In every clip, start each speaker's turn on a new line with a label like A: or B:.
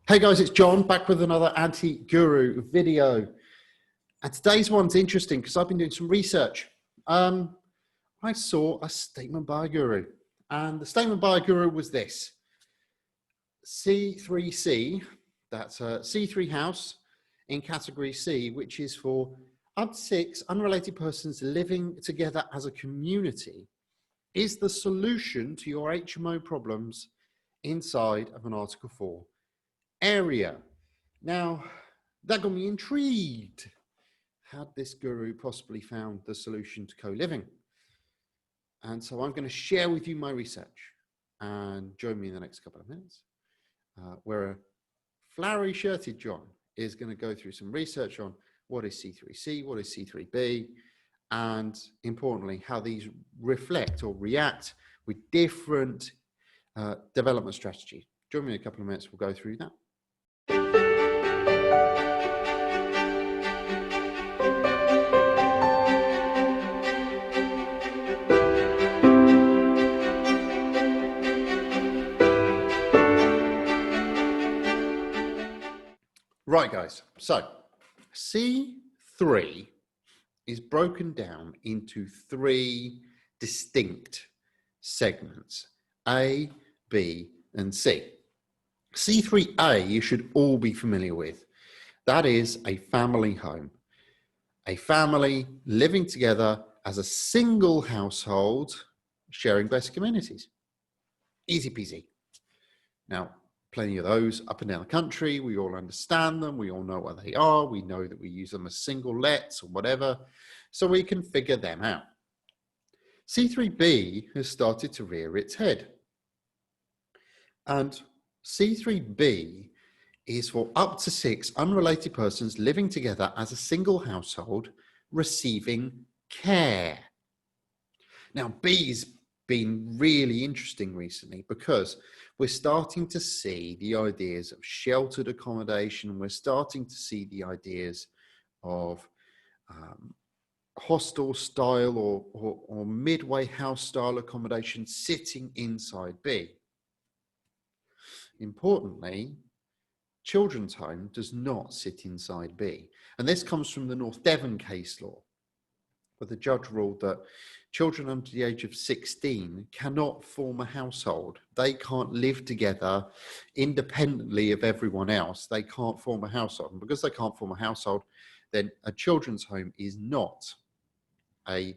A: Hey guys, it's John back with another anti-guru video. And today's one's interesting because I've been doing some research. I saw a statement by a guru, and the statement by a guru was this: C3C, that's a C3 house in category C, which is for up to 6 unrelated persons living together as a community, is the solution to your HMO problems inside of an Article 4 area. Now, that got me intrigued. Had this guru possibly found the solution to co-living? And so I'm going to share with you my research, and join me in the next couple of minutes, where a flowery shirted John is going to go through some research on what is C3C, what is C3B, and importantly, how these reflect or react with different development strategies. Join me in a couple of minutes, we'll go through that. Right, guys, so C3 is broken down into 3 distinct segments, A, B, and C. C3A you should all be familiar with. That is a family home. A family living together as a single household, sharing basic amenities. Easy peasy. Now, plenty of those up and down the country. We all understand them. We all know what they are. We know that we use them as single lets or whatever, so we can figure them out. C3B has started to rear its head. And C3B is for up to 6 unrelated persons living together as a single household receiving care. Now, B's been really interesting recently because we're starting to see the ideas of sheltered accommodation. We're starting to see the ideas of hostel style or midway house style accommodation sitting inside B. Importantly, children's home does not sit inside B. And this comes from the North Devon case law, where the judge ruled that children under the age of 16 cannot form a household. They can't live together independently of everyone else. They can't form a household. And because they can't form a household, then a children's home is not a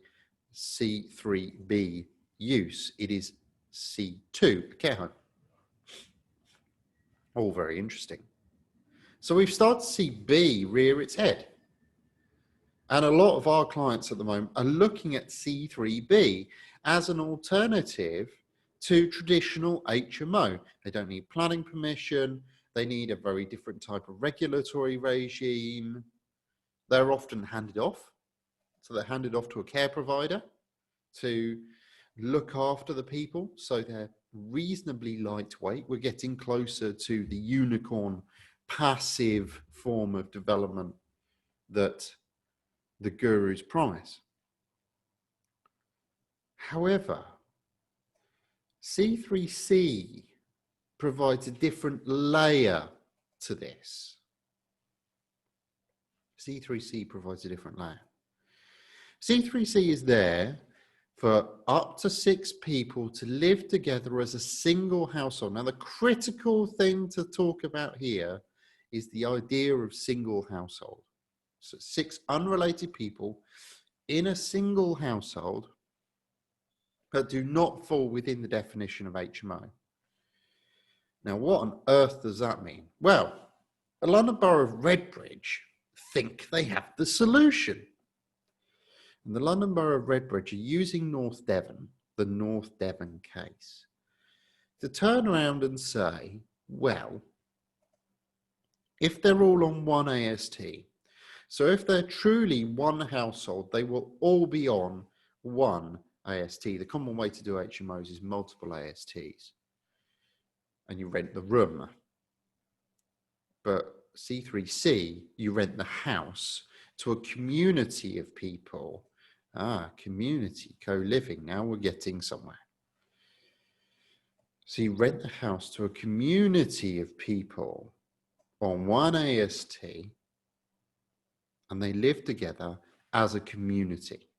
A: C3B use. It is C2, a care home. All very interesting. So we've started to see B rear its head. And a lot of our clients at the moment are looking at C3B as an alternative to traditional HMO. They don't need planning permission. They need a very different type of regulatory regime. They're often handed off. So they're handed off to a care provider to look after the people. So they're reasonably lightweight. We're getting closer to the unicorn passive form of development that the gurus promise. However, C3C provides a different layer to this. C3C provides a different layer. C3C is there for up to 6 people to live together as a single household. Now, the critical thing to talk about here is the idea of single household. So 6 unrelated people in a single household that do not fall within the definition of HMO. Now, what on earth does that mean? Well, the London Borough of Redbridge think they have the solution. And the London Borough of Redbridge are using North Devon, the North Devon case, to turn around and say, well, if they're all on one AST, so if they're truly one household, they will all be on one AST. The common way to do HMOs is multiple ASTs, and you rent the room. But C3C, you rent the house to a community of people. Community, co-living. Now we're getting somewhere. So you rent the house to a community of people on one AST and they live together as a community.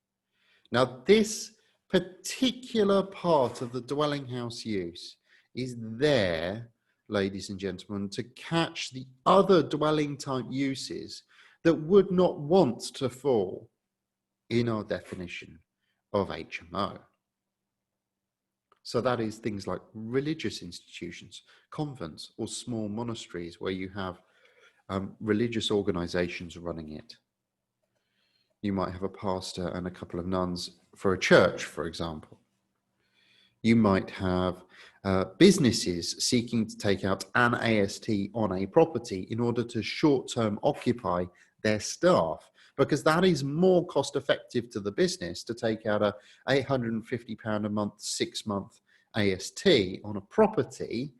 A: Now, this particular part of the dwelling house use is there, ladies and gentlemen, to catch the other dwelling type uses that would not want to fall in our definition of HMO. So that is things like religious institutions, convents, or small monasteries where you have religious organizations running it. You might have a pastor and a couple of nuns for a church, for example. You might have businesses seeking to take out an AST on a property in order to short-term occupy their staff, because that is more cost effective to the business to take out a £850 a month, 6-month AST on a property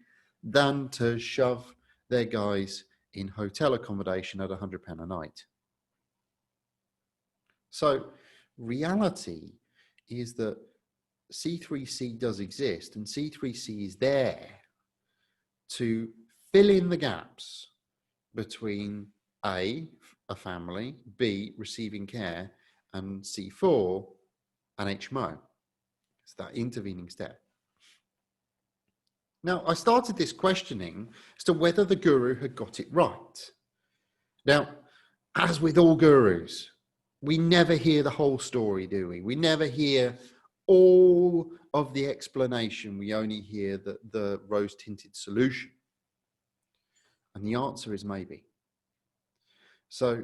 A: than to shove their guys in hotel accommodation at £100 a night. So reality is that C3C does exist, and C3C is there to fill in the gaps between A, a family, B, receiving care, and C4, an HMO. It's that intervening step. Now, I started this questioning as to whether the guru had got it right. Now, as with all gurus, we never hear the whole story, do we? We never hear all of the explanation. We only hear the rose-tinted solution. And the answer is maybe. So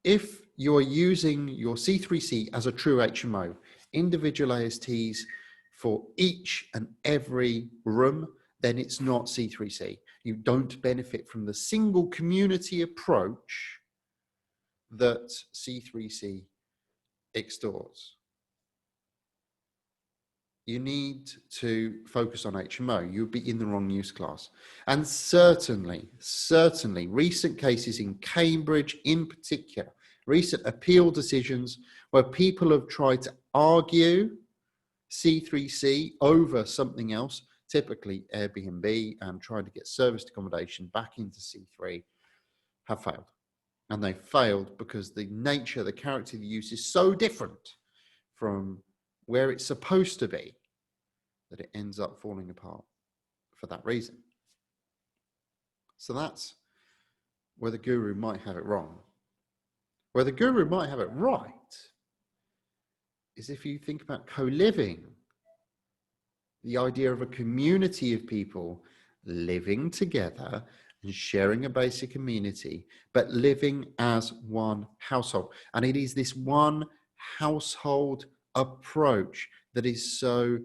A: if you're using your C3C as a true HMO, individual ASTs for each and every room, then it's not C3C. You don't benefit from the single community approach that C3C extorts. You need to focus on HMO. You'll be in the wrong use class. And certainly, recent cases in Cambridge in particular, recent appeal decisions where people have tried to argue C3C over something else, typically Airbnb, and trying to get serviced accommodation back into C3, have failed. And they failed because the nature, the character of the use is so different from where it's supposed to be that it ends up falling apart for that reason. So that's where the guru might have it wrong. Where the guru might have it right is if you think about co-living, the idea of a community of people living together and sharing a basic amenity, but living as one household. And it is this one household approach that is so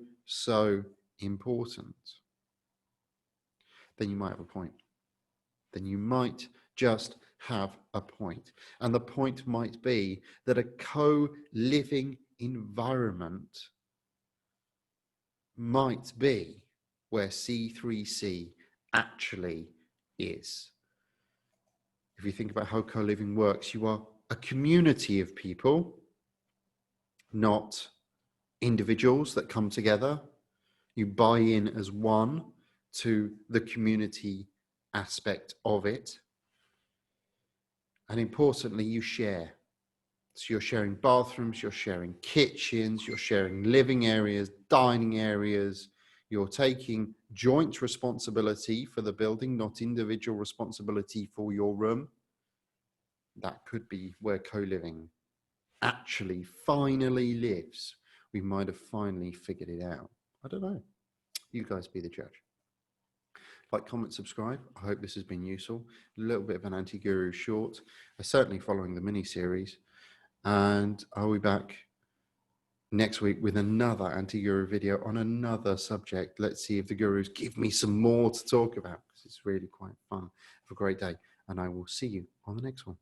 A: important. Then you might have a point. Then you might just have a point. And the point might be that a co-living environment might be where C3C actually is. If you think about how co-living works, you are a community of people, not individuals that come together. You buy in as one to the community aspect of it. And importantly, you share. So you're sharing bathrooms, you're sharing kitchens, you're sharing living areas, dining areas. You're taking joint responsibility for the building, not individual responsibility for your room. That could be where co-living actually finally lives. We might have finally figured it out. I don't know. You guys be the judge. Like, comment, subscribe. I hope this has been useful. A little bit of an anti-guru short. Certainly following the mini-series. And I'll be back next week with another anti-guru video on another subject. Let's see if the gurus give me some more to talk about, because it's really quite fun. Have a great day, and I will see you on the next one.